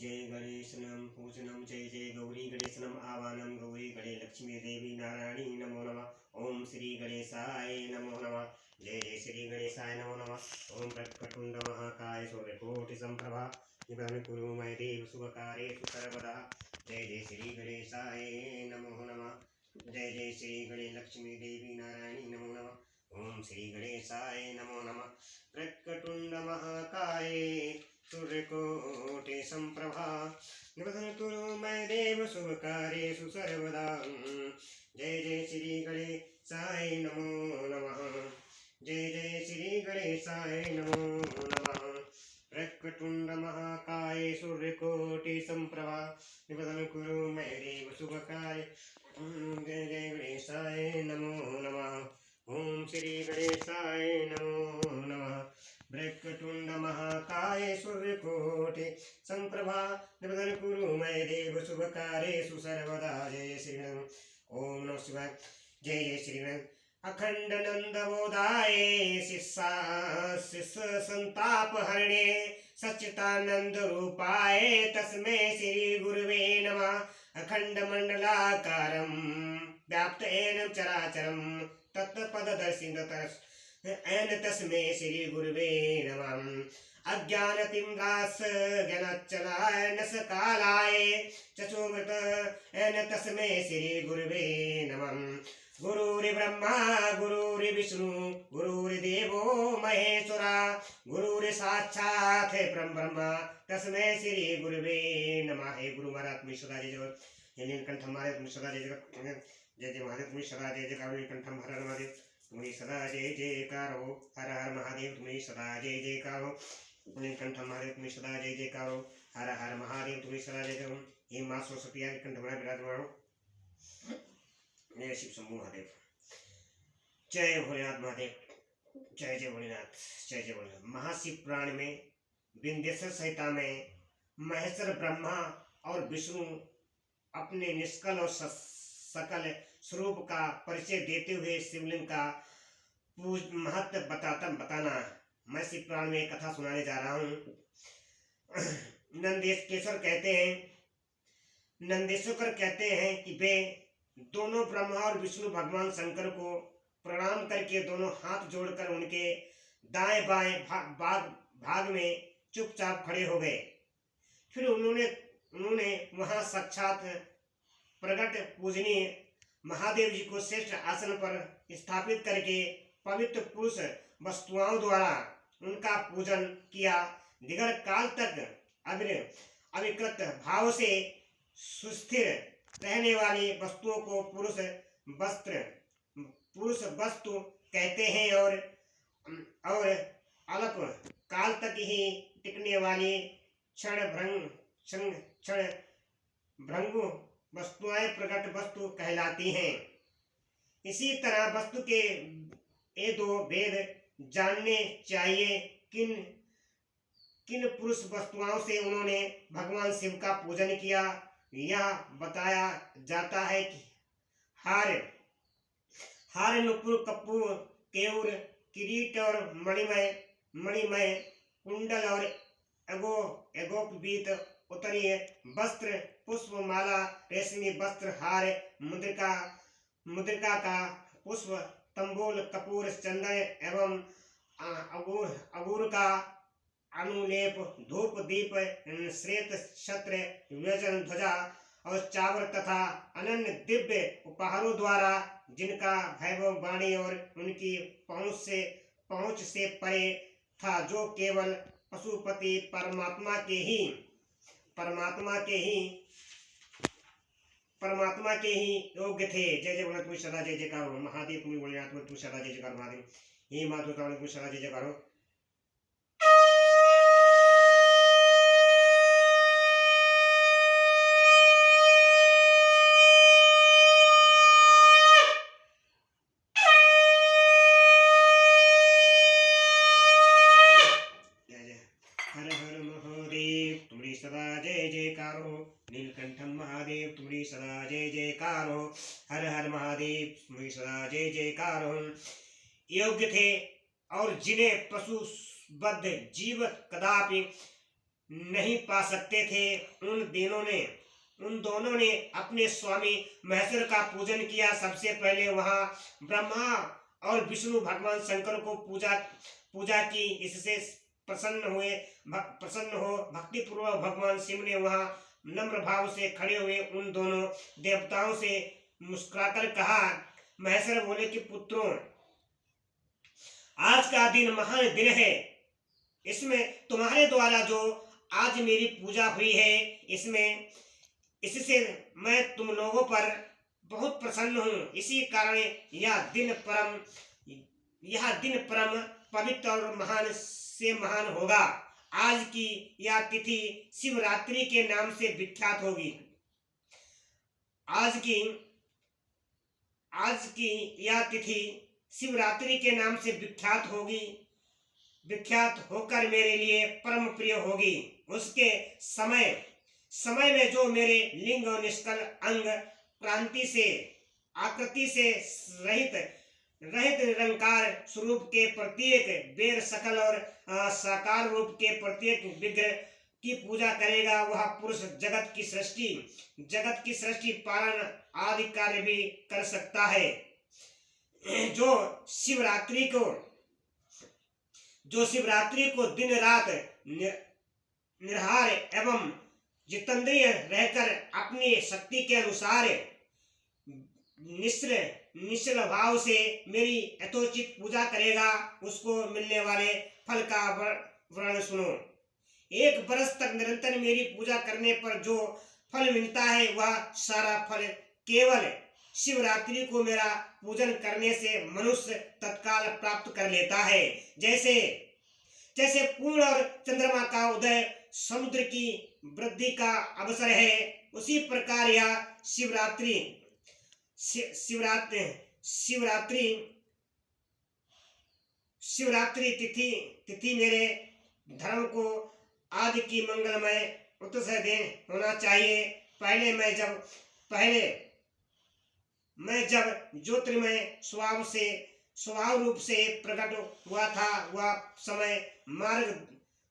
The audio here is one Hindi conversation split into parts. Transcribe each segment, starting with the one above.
जय गणेशनम पूजनम जय जय गौरी गणेशनम आवाहनम गौरी गणे लक्ष्मी देवी नारायणी नमो नमः। ओम श्री गणेशाय नमो नमः। जय जय श्री गणेशाय नमो नमः। ओम प्रकटुंड महाकाय सूर्यकोटि संप्रभा निभं कुरु मय देव शुभकार्येषु सर्वदा। जय जय श्री गणेशाय नमो नमः। जय जय श्री गणे लक्ष्मी देवी नारायणी नमो नमः। ओम श्री गणेशाय नमो नमः। प्रकटुंड महाकाय सूर्यकोटि संप्रभा निबधन कुरु मय देव शुभकार्येषु सर्वदा। जय जय श्री गणेशाय नमो नमः। जय जय श्री गणेशाय नमो नमः। प्रकटुंड महाकाय सूर्यकोटि संप्रभा निबधन कुरु मय देव शुभकार्य। जय जय गणेशाय नमो नमः। ओम श्री गणेशाय नमो नमः। प्रकटुंड महाकाय सूर्यकोटि संप्रभा निबधन कुरु मय देव शुभकार्येषु सर्वदा। जय श्री ओम नमः शिवाय। जय जय श्री अखंड नंद बोधाय शिष्य संताप हरणे सच्चिदानंद रूपाय तस्मै श्री गुरुवे नमः। अखंड मंडलाकारं व्याप्तेन चराचरं तत्पददर्शिनतरस् एन तस्मै श्री गुरुवे नमः। अज्ञानतिम्रास ज्ञानचलाय नसकालाय चक्षुमृत एन तस्मै श्री गुरुवे नमः। गुरुर्ब्रह्मा गुरुर्विष्णु गुरुर्देवो महेश्वरा गुरुर्साक्षात् परब्रह्म तस्मै श्री गुरुवे नमः। हे गुरु महाराज तुम्हें सदा जय जय। जय नीलकंठ महाराज तुम्हें सदा जय जय। जय जय महादेव तुम्हें सदा जय जयकार। नीलकंठ हर हर महादेव तुम्हें सदा जय जयकार हो। हर हर महादेव तुम्हें सदा जय जयकार हो। नीलकंठ महादेव तुम्हें सदा जय जयकार हो। हर हर महादेव तुम्हें सदा जय जय हो। हे मां सरस्वती नीलकंठ महाराज विराजमान हो। जय शिव शंभु महादेव। जय भोलेनाथ महादेव। जय जय भोलेनाथ। जय जय भोलेनाथ। महाशिव पुराण में विंध्येश्वर संहिता में महेश्वर ब्रह्मा और विष्णु अपने निष्कल और सकल स्वरूप का परिचय देते हुए शिवलिंग का महत्व बताना मैं शिव पुराण में कथा सुनाने जा रहा हूँ। नंदेश्वर कहते हैं कि वे दोनों ब्रह्मा और विष्णु भगवान शंकर को प्रणाम करके दोनों हाथ जोड़कर उनके दाएं बाएं भाग में चुपचाप खड़े हो गए। फिर उन्होंने वहां साक्षात प्रकट पूजनीय महादेव जी को श्रेष्ठ आसन पर स्थापित करके पवित्र पुरुष वस्तुओं द्वारा उनका पूजन किया। दीर्घ काल तक अविकृत भाव से सुस्थिर रहने वाली वस्तुओं को पुरुष वस्तु कहते हैं और अल्प काल तक ही टिकने वाली क्षण भंगु वस्तुएं प्रकट वस्तु कहलाती हैं। इसी तरह वस्तु के ये दो भेद जानने चाहिए। किन पुरुष वस्तुओं से उन्होंने भगवान शिव का पूजन किया। यह बताया जाता है कि हार नुपुर कपूर केयूर किरीट और मणिमय कुंडल और एगोपवीत उत्तरीय वस्त्र पुष्पमाला रेशमी वस्त्र हार मुद्रिका का पुष्प तंबूल कपूर चंदन एवं अगूर का अनुलेप धूप दीप श्वेत छत्र व्यजन ध्वजा और चावर तथा अनन्य दिव्य उपहारों द्वारा जिनका वैभव वाणी और उनकी पहुंच से परे था, जो केवल पशुपति परमात्मा के ही योग्य थे। जय जय भोलेनाथ तुम्हें सदा जय जयकार हो। महादेव तुम्हें भोलेनाथ तुम्हें सदा जय जयकार। महादेव हे माधव तुम्हें सदा जय जयकार हो। नीलकंठम महादेव तुम्हारी सदा जय जयकार हो। हर हर महादेव तुम्हारी सदा जय जयकार हो। योग्य थे और जिन्हें पशुबद्ध जीव कदापि नहीं पा सकते थे। उन दोनों ने अपने स्वामी महेश्वर का पूजन किया। सबसे पहले वहां ब्रह्मा और विष्णु भगवान शंकर को पूजा की। इससे प्रसन्न हो भक्ति पूर्वक भगवान शिव ने वहां नम्र भाव से खड़े हुए उन दोनों देवताओं से मुस्कुराकर कहा। महेश्वर बोले कि पुत्रों, आज का दिन महान दिन है। इसमें तुम्हारे द्वारा जो आज मेरी पूजा हुई है, इससे मैं तुम लोगों पर बहुत प्रसन्न हूँ। इसी कारण यह दिन परम पवित्र और महान से महान होगा। आज की यह तिथि शिवरात्रि के नाम से विख्यात होगी। आज की यह तिथि शिवरात्रि के नाम से विख्यात होकर मेरे लिए परम प्रिय होगी। उसके समय में जो मेरे लिंग और निष्कल अंग आकृति से रहित निरंकार स्वरूप के प्रत्येक बेर सकल और साकार रूप के प्रत्येक विग्रह की पूजा करेगा, वह पुरुष जगत की सृष्टि पालन आदि कार्य भी कर सकता है। जो शिवरात्रि को दिन रात निर्हार एवं जितेंद्रिय रहकर अपनी शक्ति के अनुसार निश्चल भाव से मेरी यथोचित पूजा करेगा, उसको मिलने वाले फल का वर्णन सुनो। 1 वर्ष तक निरंतर मेरी पूजा करने पर जो फल मिलता है, वह सारा फल केवल शिवरात्रि को मेरा पूजन करने से मनुष्य तत्काल प्राप्त कर लेता है। जैसे पूर्ण और चंद्रमा का उदय समुद्र की वृद्धि का अवसर है, उसी प्रकार यह शिवरात्रि तिथि मेरे धर्म को आदि की मंगलमय उत्सव दिन होना चाहिए। पहले मैं जब ज्योतिर्मय स्वभाव रूप से प्रकट हुआ था, वह समय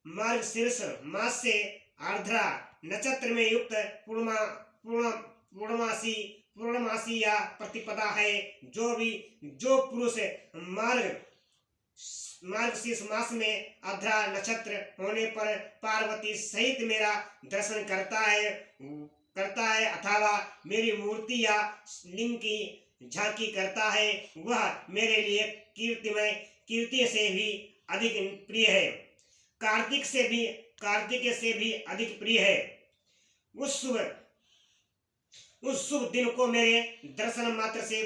मार्गशीर्ष मास से आर्द्रा नक्षत्र में युक्त पूर्णमासी या प्रतिपदा है। जो पुरुष मार्गशीर्ष मास में आर्द्रा नक्षत्र होने पर पार्वती सहित मेरा दर्शन करता है अथवा मेरी मूर्ति या लिंग की झांकी करता है, वह मेरे लिए कीर्ति से भी अधिक प्रिय है, कार्तिक से भी अधिक प्रिय है। उस शुभ दिन को मेरे दर्शन मात्र से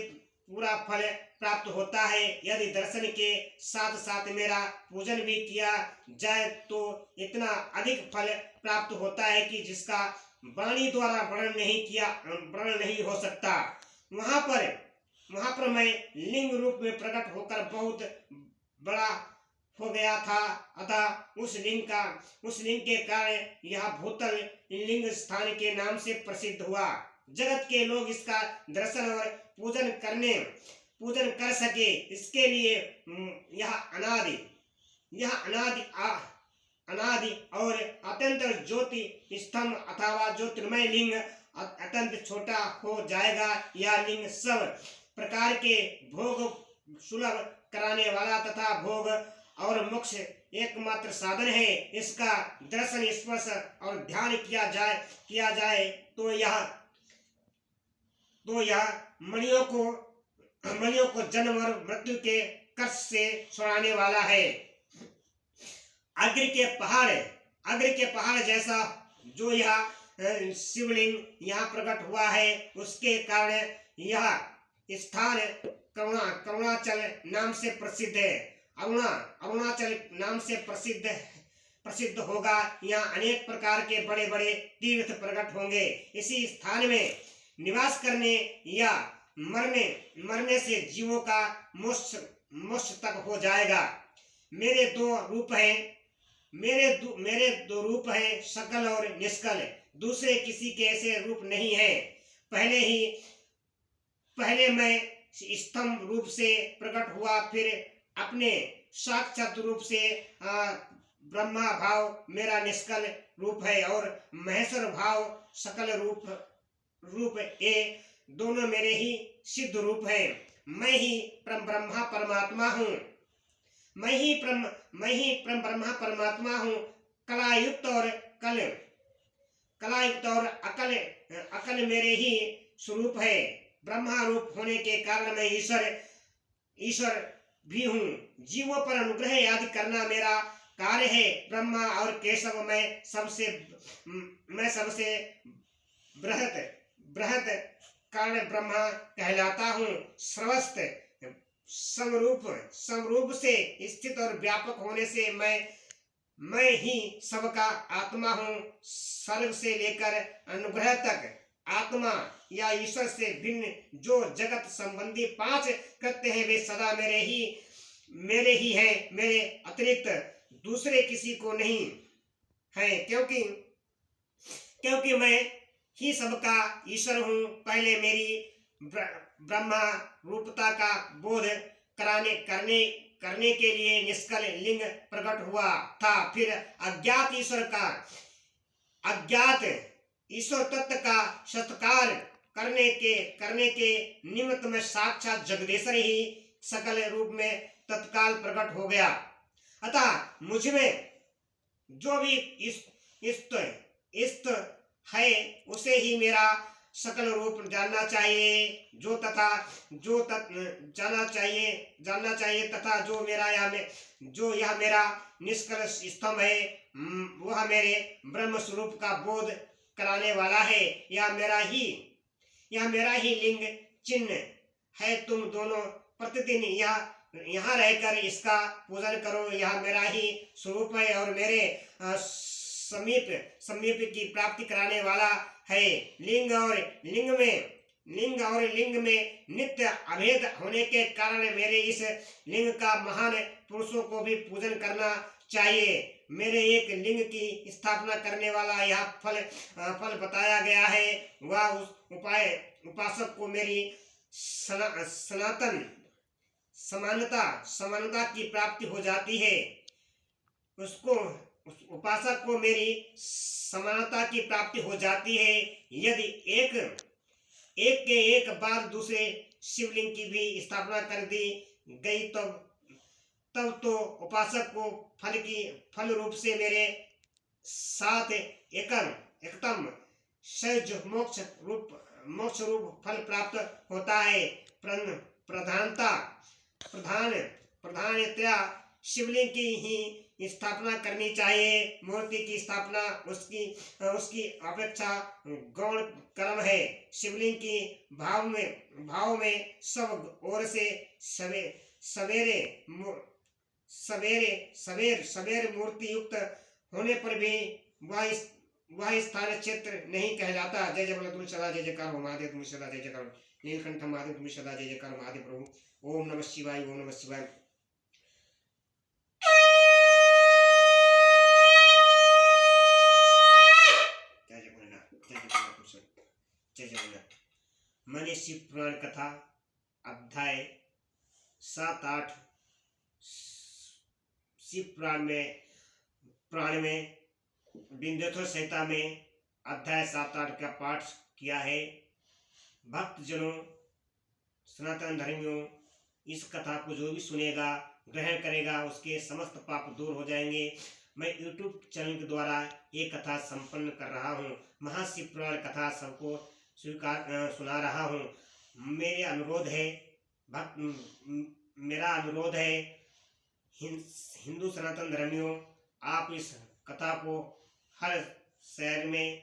पूरा फल प्राप्त होता है। यदि दर्शन के साथ साथ मेरा पूजन भी किया जाए तो इतना अधिक फल प्राप्त होता है कि जिसका वाणी द्वारा वर्णन नहीं हो सकता। वहां पर मैं लिंग रूप में प्रकट होकर बहुत बड़ा हो गया था, अतः उस लिंग के कारण यह भूतल लिंग स्थान के नाम से प्रसिद्ध हुआ। जगत के लोग इसका दर्शन और पूजन कर सके, इसके लिए यह अनादि और अत्यंत ज्योति स्तंभ अथवा ज्योतिर्मय लिंग अत्यंत छोटा हो जाएगा। यह लिंग सब प्रकार के भोग सुलभ कराने वाला तथा भोग और मोक्ष एकमात्र साधन है। इसका दर्शन स्पर्श और ध्यान किया जाए तो यह मणियों को जन्म और मृत्यु के कष्ट से छुड़ाने वाला है। अग्नि के पहाड़ जैसा जो यह शिवलिंग यहाँ प्रकट हुआ है, उसके कारण यह स्थान करुणाचल नाम से प्रसिद्ध है। अरुणाचल नाम से प्रसिद्ध होगा। यहाँ अनेक प्रकार के बड़े बड़े तीर्थ प्रकट होंगे। इसी स्थान में निवास करने या मरने से जीवों का मोक्ष तक हो जाएगा। मेरे दो रूप हैं, सकल और निष्कल। दूसरे किसी के ऐसे रूप नहीं है। पहले मैं स्तंभ रूप से प्रकट हुआ, फिर अपने साक्षात रूप से ब्रह्मा भाव मेरा निष्कल रूप है और महेश्वर भाव सकल रूप ये दोनों मेरे ही सिद्ध रूप है। मैं ही परम ब्रह्मा परमात्मा हूँ। मैं ही परम ब्रह्मा परमात्मा हूँ। कलायुक्त और अकल मेरे ही स्वरूप है। ब्रह्मा रूप होने के कारण मैं ईश्वर भी हूँ। जीवों पर अनुग्रह याद करना मेरा कार्य है। ब्रह्मा और केशव मैं सबसे बृहत कारण ब्रह्मा कहलाता हूँ। सर्वस्व समरूप से स्थित और व्यापक होने से मैं ही सबका आत्मा हूँ। सर्व से लेकर अनुग्रह तक आत्मा या ईश्वर से भिन्न जो जगत संबंधी 5 कृत्य हैं वे सदा मेरे ही हैं। मेरे अतिरिक्त दूसरे किसी को नहीं है, क्योंकि मैं ही सबका ईश्वर हूँ। पहले मेरी ब्रह्मा रूपता का बोध करने के लिए निष्कल लिंग प्रकट हुआ था। फिर अज्ञात ईश्वर तत्व का सत्कार करने के निमित्त में साक्षात जगदीश्वर ही सकल रूप में तत्काल प्रकट हो गया। अतः मुझ में जो भी इष्ट है उसे ही मेरा सकल रूप जानना चाहिए। जानना चाहिए तथा जो यह मेरा निष्कल स्तंभ है वह मेरे ब्रह्म स्वरूप का बोध कराने वाला है। यह मेरा ही लिंग चिन्ह है। तुम दोनों प्रतिदिन यहाँ रहकर इसका पूजन करो। यह मेरा ही स्वरूप है और मेरे समीप की प्राप्ति कराने वाला है। लिंग और लिंग में नित्य अभेद होने के कारण मेरे इस लिंग का महान पुरुषों को भी पूजन करना चाहिए। मेरे एक लिंग की स्थापना करने वाला यह फल बताया गया है। वह उस उपासक को मेरी सनातन समानता की प्राप्ति हो जाती है। उस उपासक को मेरी समानता की प्राप्ति हो जाती है। यदि एक बार दूसरे शिवलिंग की भी स्थापना कर दी गई तब तो उपासक को फल रूप से मेरे साथ एकतम सहज मोक्ष रूप फल प्राप्त होता है। प्रधानतया शिवलिंग की ही स्थापना करनी चाहिए। मूर्ति की स्थापना उसकी अपेक्षा गौण कर्म है। शिवलिंग की भाव में सब ओर से सवेरे मूर्ति युक्त होने पर भी वह स्थान क्षेत्र नहीं कहलाता। जय जय तुम सदा जय जयकार हो महादेव। तुम सदा जय जयकार। नीलकंठ महादेव तुम सदा जय जयकार महादेव प्रभु। ओम नमः शिवाय। ओम नमः शिवाय। जय जगन्नाथ। मैंने शिव पुराण कथा अध्याय 7-8 शिव पुराण में विंध्येश्वर संहिता में अध्याय 7-8 का पाठ किया है। भक्तजनों सनातन धर्मियों इस कथा को जो भी सुनेगा ग्रहण करेगा उसके समस्त पाप दूर हो जाएंगे। मैं YouTube चैनल के द्वारा ये कथा संपन्न कर रहा हूँ। महाशिव पुराण कथा सबको सुना रहा हूँ। मेरा अनुरोध है हिंदू सनातन धर्मियों, आप इस कथा को हर शहर में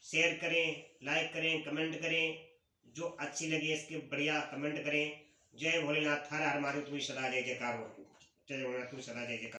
शेयर करें, लाइक करें, कमेंट करें। जो अच्छी लगे इसके बढ़िया कमेंट करें। जय भोलेनाथ। हर हर महादेव। तुम सदा जय जयकार हो। जय भोलेनाथ। तुम सदा जय जयकार।